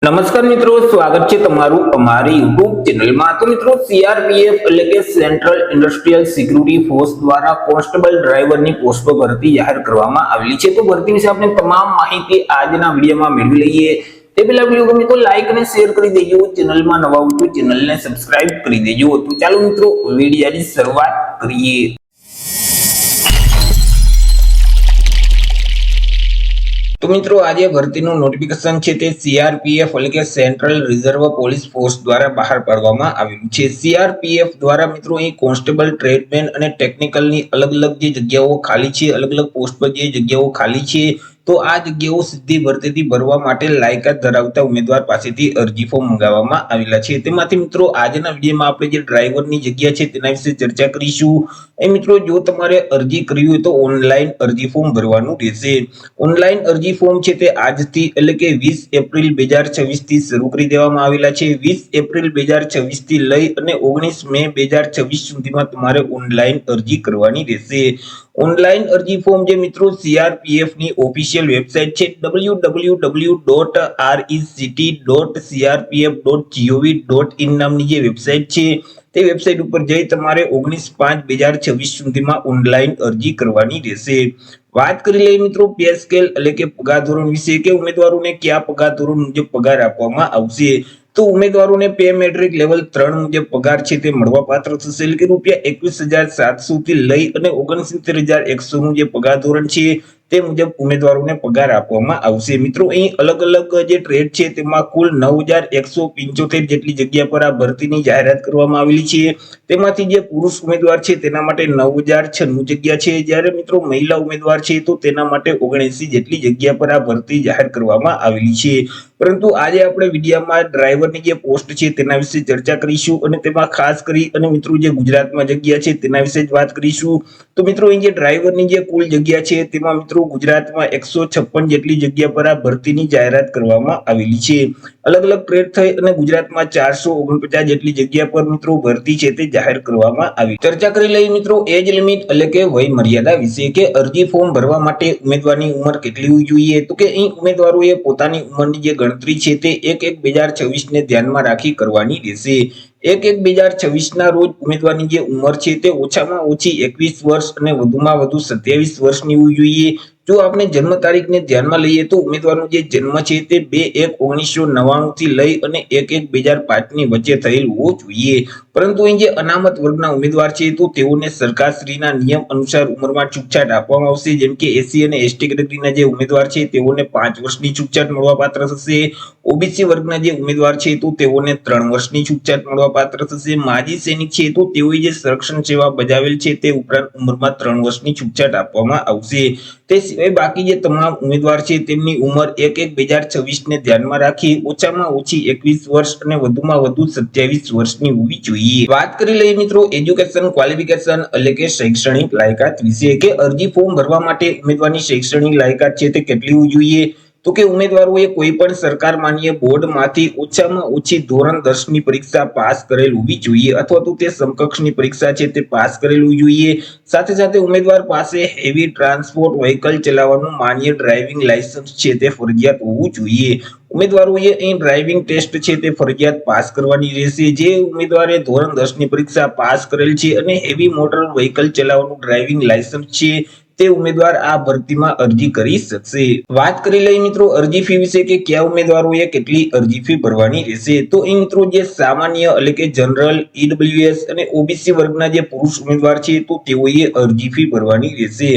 નમસ્કાર મિત્રો, સ્વાગત છે તમારું અમારી યુટ્યુબ ચેનલમાં। તો મિત્રો, સીઆરપીએફ એટલે કે સેન્ટ્રલ ઇન્ડસ્ટ્રીયલ સિક્યુરિટી ફોર્સ દ્વારા કોન્સ્ટેબલ ડ્રાઈવરની પોસ્ટ પર ભરતી જાહેર કરવામાં આવેલી છે। તો ભરતી વિશે આપણે તમામ માહિતી આજના વિડીયોમાં મેળવી લઈએ। તે પહેલા વિડીયો ગમે તો લાઈક અને શેર કરી દેજો, ચેનલમાં નવા હો તો ચેનલને સબસ્ક્રાઇબ કરી દેજો। તો ચાલો મિત્રો, વિડીયોની શરૂઆત કરીએ। તો મિત્રો, આજે ભરતીનું નોટિફિકેશન છે તે સીઆરપીએફ એટલે કે સેન્ટ્રલ રિઝર્વ પોલીસ ફોર્સ દ્વારા બહાર પાડવામાં આવેલું છે। સીઆરપીએફ દ્વારા મિત્રો અહીં કોન્સ્ટેબલ, ટ્રેડમેન અને ટેકનિકલની અલગ અલગ જે જગ્યાઓ ખાલી છે, અલગ અલગ પોસ્ટ પર જે જગ્યાઓ ખાલી છે, તો આ જગ્યાઓ સીધી ભરતીથી ભરવા માટે લાયકાત ધરાવતા ઉમેદવાર પાસેથી અરજી ફોર્મ મંગાવવામાં આવેલા છે। તેમાંથી મિત્રો આજના વિડીયોમાં આપણે જે ડ્રાઈવરની જગ્યા છે તેના વિશે ચર્ચા કરીશું। એ મિત્રો, જો તમારે અરજી કરવી હોય તો ઓનલાઈન અરજી ફોર્મ ભરવાનું રહેશે। ઓનલાઈન અરજી ફોર્મ છે તે આજથી એટલે કે 20 એપ્રિલ 2026 થી શરૂ કરી દેવામાં આવેલા છે। 20 એપ્રિલ 2026 થી લઈ અને 19 મે 2026 સુધીમાં તમારે ઓનલાઈન અરજી કરવાની રહેશે। ઓનલાઈન અરજી ફોર્મ જે મિત્રો સીઆરપીએફ ની ઓફિશિયલ વેબસાઇટ છે www.rect.crpf.gov.in નામની જે વેબસાઇટ છે તે વેબસાઇટ ઉપર જઈ તમારે 19/5/2026 સુધીમાં ઓનલાઈન અરજી કરવાની રહેશે। વાત કરી લઈએ મિત્રો પે સ્કેલ એટલે કે પગાર ધોરણ વિશે, કે ઉમેદવારોને કયા પગાર ધોરણ મુજબ પગાર આપવામાં આવશે। તો ઉમેદવારોને પે મેટ્રિક લેવલ 3 મુજબ પગાર છે તે મળવાપાત્ર થશે, એટલે કે ₹21,700 થી લઈ અને 69,100 નું જે પગાર ધોરણ છે તે મુજબ ઉમેદવારોને પગાર આપવામાં આવશે। મિત્રો, અહીં અલગ અલગ જે ટ્રેડ છે તેમાં કુલ 9,175 જેટલી જગ્યા પર આ ભરતીની જાહેરાત કરવામાં આવેલી છે। તેમાંથી જે પુરુષ ઉમેદવાર છે તેના માટે 9,096 જગ્યા છે, જ્યારે મિત્રો મહિલા ઉમેદવાર છે તો તેના માટે 79 જેટલી જગ્યા પર આ ભરતી જાહેર કરવામાં આવેલી છે। પરંતુ આજે આપણે વિડીયોમાં ડ્રાઈવરની જે પોસ્ટ છે તેના વિશે ચર્ચા કરીશું અને તેમાં ખાસ કરી અને મિત્રો જે ગુજરાતમાં જગ્યા છે તેના વિશે જ વાત કરીશું। તો મિત્રો, અહીં જે ડ્રાઈવરની જે કુલ જગ્યા છે તેમાં મિત્રો ગુજરાતમાં 156 જેટલી જગ્યા પર આ ભરતીની જાહેરાત કરવામાં આવેલી છે। અલગ અલગ ટ્રેડ થઈ અને ગુજરાતમાં 449 જેટલી જગ્યા પર મિત્રો ભરતી છે તે જાહેર કરવામાં આવી। ચર્ચા કરી લઈએ મિત્રો એજ લિમિટ એટલે કે વય મર્યાદા વિશે, કે અરજી ફોર્મ ભરવા માટે ઉમેદવારની ઉંમર કેટલી હોવી જોઈએ। તો કે અહીં ઉમેદવારોએ પોતાની ઉંમરની જે ગણતરી છે તે 1/1/2026 ને ધ્યાનમાં રાખી કરવાની રહેશે। 1/1/2026 ના રોજ ઉમેદવારની જે ઉંમર છે તે ઓછામાં ઓછી 21 વર્ષ અને વધુમાં વધુ 27 વર્ષની હોવી જોઈએ। જો આપણે જન્મ તારીખને ધ્યાનમાં લઈએ તો ઉમેદવારનો જે જન્મ છે તે 2/1/1999 થી લઈ અને 1/1/2005 ની વચ્ચે થયેલ હોવો જોઈએ। પરંતુ અહીં જે અનામત વર્ગના ઉમેદવાર છે તો તેઓને સરકારશ્રીના નિયમ અનુસાર ઉંમરમાં છૂટછાટ આપવામાં આવશે। જેમ કે એસસી અને એસટી કેટેગરીના જે ઉમેદવાર છે તેઓને 5 વર્ષની છૂટછાટ મળવાપાત્ર થશે। ઓબીસી વર્ગના જે ઉમેદવાર છે તો તેઓને 3 વર્ષની છૂટછાટ મળવાપાત્ર થશે। માજી સૈનિક છે તો તેઓએ જે સંરક્ષણ સેવા બજાવેલ છે તે ઉપરાંત ઉંમરમાં 3 વર્ષની છૂટછાટ આપવામાં આવશે। તે સિવાય બાકી જે તમામ ઉમેદવાર છે તેમની ઉંમર 1/1/2026 ને ધ્યાનમાં રાખી ઓછામાં ઓછી 21 વર્ષ અને વધુમાં વધુ 27 વર્ષની હોવી જોઈએ। વાત કરી લઈએ મિત્રો એજ્યુકેશન ક્વોલિફિકેશન એટલે કે શૈક્ષણિક લાયકાત વિશે, કે અરજી ફોર્મ ભરવા માટે ઉમેદવારની શૈક્ષણિક લાયકાત છે તે કેટલી હોવી જોઈએ। તો કે ઉમેદવારોએ કોઈ પણ સરકાર માન્ય બોર્ડમાંથી ઓછામાં ઓછી ધોરણ 10 ની પરીક્ષા પાસ કરેલ હોવી જોઈએ, અથવા તો તે સમકક્ષની પરીક્ષા છે તે પાસ કરેલ હોવી જોઈએ। સાથે સાથે ઉમેદવાર પાસે હેવી ટ્રાન્સપોર્ટ વ્હીકલ ચલાવવાનું માન્ય ડ્રાઇવિંગ લાયસન્સ છે તે ફરજિયાત હોવું જોઈએ। ઉમેદવારોએ અહીં ડ્રાઇવિંગ ટેસ્ટ છે તે ફરજિયાત પાસ કરવાની રહેશે। જે ઉમેદવારે ધોરણ 10 ની પરીક્ષા પાસ કરેલ છે અને હેવી મોટર વ્હીકલ ચલાવવાનું ડ્રાઇવિંગ લાયસન્સ છે તે ઉમેદવાર આ ભરતીમાં અરજી કરી શકશે। વાત કરી લઈએ મિત્રો અરજી ફી વિશે, કે કયા ઉમેદવારોએ કેટલી અરજી ફી ભરવાની રહેશે। તો અહીં મિત્રો જે સામાન્ય એટલે કે જનરલ, ઈડબ્લ્યુએસ અને ઓબીસી વર્ગના જે પુરુષ ઉમેદવાર છે તો તેઓએ અરજી ફી ભરવાની રહેશે।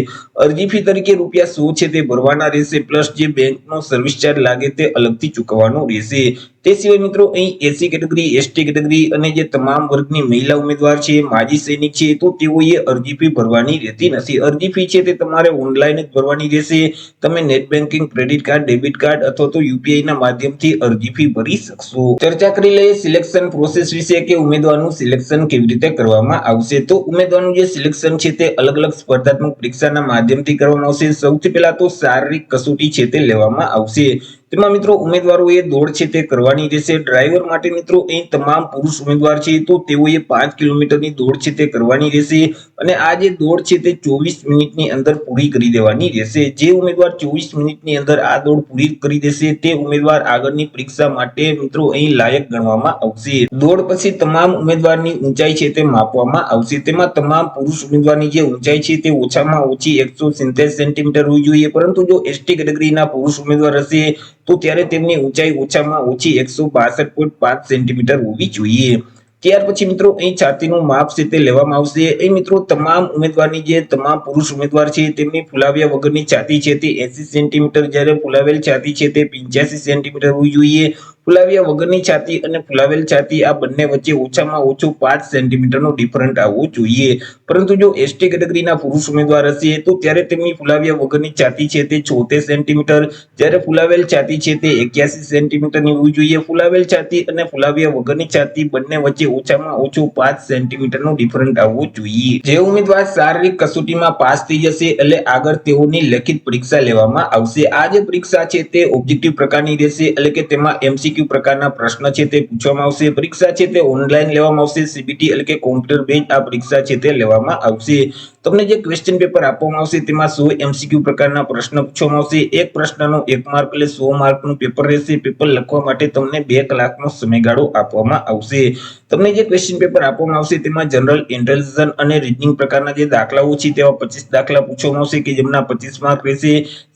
અરજી ફી તરીકે ₹100 છે તે ભરવાના રહેશે, પ્લસ જે બેંકનો સર્વિસ ચાર્જ લાગે તે અલગથી ચૂકવવાનો રહેશે। તે સિવાય મિત્રો અહીં એસસી કેટેગરી, એસટી કેટેગરી અને જે તમામ વર્ગની મહિલા ઉમેદવાર છે, માજી સૈનિક છે તો તેઓએ અરજી ફી ભરવાની રહેતી નથી। અરજી ફી છે તે તમારે ઓનલાઈન જ ભરવાની રહેશે। તમે net banking, credit card, debit card અથવા તો યુપીઆઈ ના માધ્યમથી અરજી ફી ભરી શકશો। ચર્ચા કરી લઈએ સિલેક્શન પ્રોસેસ વિશે, કે ઉમેદવારનું સિલેક્શન કેવી રીતે કરવામાં આવશે। તો ઉમેદવારનું જે સિલેક્શન છે તે અલગ અલગ સ્પર્ધાત્મક પરીક્ષાના માધ્યમથી કરવામાં આવશે। સૌથી પહેલા તો શારીરિક કસોટી છે તે લેવામાં આવશે। તેમાં મિત્રો ઉમેદવારોએ દોડ છે તે કરવાની રહેશે। ડ્રાઈવર માટે મિત્રો અહીં તમામ પુરુષ ઉમેદવાર છે તો તેઓએ 5 કિલોમીટરની દોડ છે તે કરવાની રહેશે અને આ જે દોડ છે તે 24 મિનિટની અંદર પૂરી કરી દેવાની રહેશે। જે ઉમેદવાર 24 મિનિટની અંદર આ દોડ પૂરી કરી દેશે તે ઉમેદવાર આગળની પરીક્ષા માટે મિત્રો અહીં લાયક ગણવામાં આવશે। દોડ પછી તમામ ઉમેદવારની ઊંચાઈ છે તે માપવામાં આવશે। તેમાં તમામ પુરુષ ઉમેદવારની જે ઊંચાઈ છે તે ઓછામાં ઓછી 170 સેન્ટીમીટર હોવી જોઈએ, પરંતુ જો એસટી કેટેગરીના પુરુષ ઉમેદવાર હશે તો ત્યારે તેમની ઊંચાઈ ઓછામાં ઓછી 162.5 સેન્ટીમીટર હોવી જોઈએ। ત્યાર પછી મિત્રો અહીં છાતીનું માપ છે તે લેવામાં આવશે। અહીં મિત્રો તમામ ઉમેદવારની જે તમામ પુરુષ ઉમેદવાર છે તેમની ફુલાવ્યા વગરની છાતી છે તે 80 સેન્ટીમીટર, જ્યારે ફુલાવેલ છાતી છે તે 85 સેન્ટીમીટર હોવી જોઈએ। ફુલાવ્યા વગરની છાતી અને ફુલાવેલ છાતી આ બંને વચ્ચે ઓછામાં ઓછો 5 સેન્ટીમીટરનો ડિફરન્ટ આવવો જોઈએ। પરંતુ જો એસટી કેટેગરીના પુરુષ ઉમેદવાર હશે તો ત્યારે તેમની ફુલાવ્યા વગરની છાતી છે તે 76 સેન્ટીમીટર, જ્યારે ફુલાવેલ છાતી છે તે 81 સેન્ટીમીટરની હોવી જોઈએ। ફુલાવેલ છાતી અને ફુલાવ્યા વગરની છાતી બંને વચ્ચે ઓછામાં ઓછો 5 સેન્ટીમીટરનો ડિફરન્ટ આવવો જોઈએ। જે ઉમેદવાર શારીરિક કસોટીમાં પાસ થઈ જશે એટલે આગળ તેઓની લેખિત પરીક્ષા લેવામાં આવશે। આ જે પરીક્ષા છે તે ઓબ્જેક્ટિવ પ્રકારની રહેશે, એટલે કે તેમાં એમસીક્યુ પ્રકારના પ્રશ્ન છે તે પૂછવામાં આવશે। પરીક્ષા છે તે ઓનલાઈન લેવામાં આવશે। સીબીટી એટલે કે કોમ્પ્યુટર બેઝ આ પરીક્ષા છે તે લેવામાં આવશે। તમને જે ક્વેશ્ચન પેપર આપવામાં આવશે તેમાં 100 એમસીક્યુ પ્રકારના પ્રશ્ન પૂછવામાં આવશે। એક પ્રશ્નનો 1 માર્ક એટલે 100 માર્કનું પેપર રહેશે। પેપર લખવા માટે તમને 2 કલાકનો સમયગાળો આપવામાં આવશે। તમને જે ક્વેશ્ચન પેપર આપવામાં આવશે તેમાં જનરલ ઇન્ટેલિજન્સ અને રીઝનિંગ પ્રકારના જે દાખલાઓ છે તેવા 25 દાખલા પૂછવામાં આવશે કે જેમના 25 માર્ક રહેશે।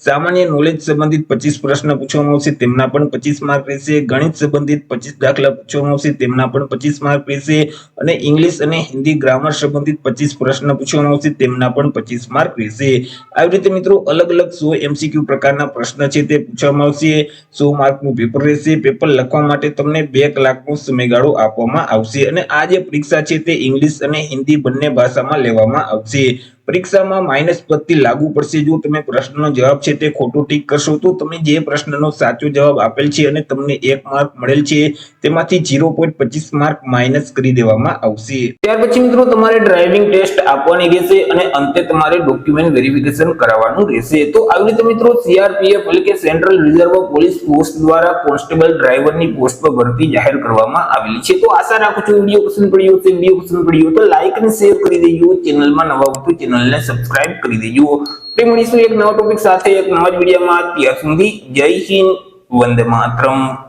સામાન્ય નોલેજ સંબંધિત 25 પ્રશ્ન પૂછવામાં આવશે, તેમના પણ 25 માર્ક રહેશે। ગણિત સંબંધિત 25 દાખલા પૂછવામાં આવશે, તેમના પણ 25 માર્ક રહેશે અને ઇંગ્લિશ અને હિન્દી ગ્રામર સંબંધિત 25 પ્રશ્ન પૂછવામાં આવશે, તેમના પણ 25 માર્ક રહેશે। આવી રીતે મિત્રો અલગ અલગ 100 એમસીક્યુ પ્રકારના પ્રશ્ન છે તે પૂછવામાં આવશે। 100 માર્કનું પેપર રહેશે। પેપર લખવા માટે તમને 2 કલાકનો સમયગાળો આપવામાં આવશે અને આ જે પરીક્ષા છે તે ઇંગ્લિશ અને હિન્દી બંને ભાષામાં લેવામાં આવશે। પરીક્ષામાં માઇનસ પદથી લાગુ પડશે। જો તમે પ્રશ્નનો જવાબ છે તે ખોટો ટીક કરશો તો તમે જે પ્રશ્નનો સાચો જવાબ આપેલ છે અને તમને 1 માર્ક મળેલ છે તેમાંથી 0.25 માર્ક માઇનસ કરી દેવામાં આવશે। ત્યાર પછી મિત્રો તમારે ડ્રાઇવિંગ ટેસ્ટ આપવાની રહેશે અને અંતે તમારે ડોક્યુમેન્ટ વેરિફિકેશન કરાવવાનું રહેશે। તો આવી રીતે મિત્રો સીઆરપીએફ એટલે કે સેન્ટ્રલ રિઝર્વ પોલીસ ફોર્સ દ્વારા કોન્સ્ટેબલ ડ્રાઈવરની પોસ્ટ પર ભરતી જાહેર કરવામાં આવેલી છે। તો આશા રાખું છું વિડીયો પસંદ પડ્યો હશે। વિડીયો પસંદ પડ્યો તો લાઈક અને શેર કરી દેજો। ચેનલમાં નવા હો તો ચેનલને સબસ્ક્રાઇબ કરી દેજો। ફરી મળીશું એક નવા ટોપિક સાથે એક નવા જ વિડીયોમાં। ત્યાર સુધી જય હિન્દ, વંદે માતરમ।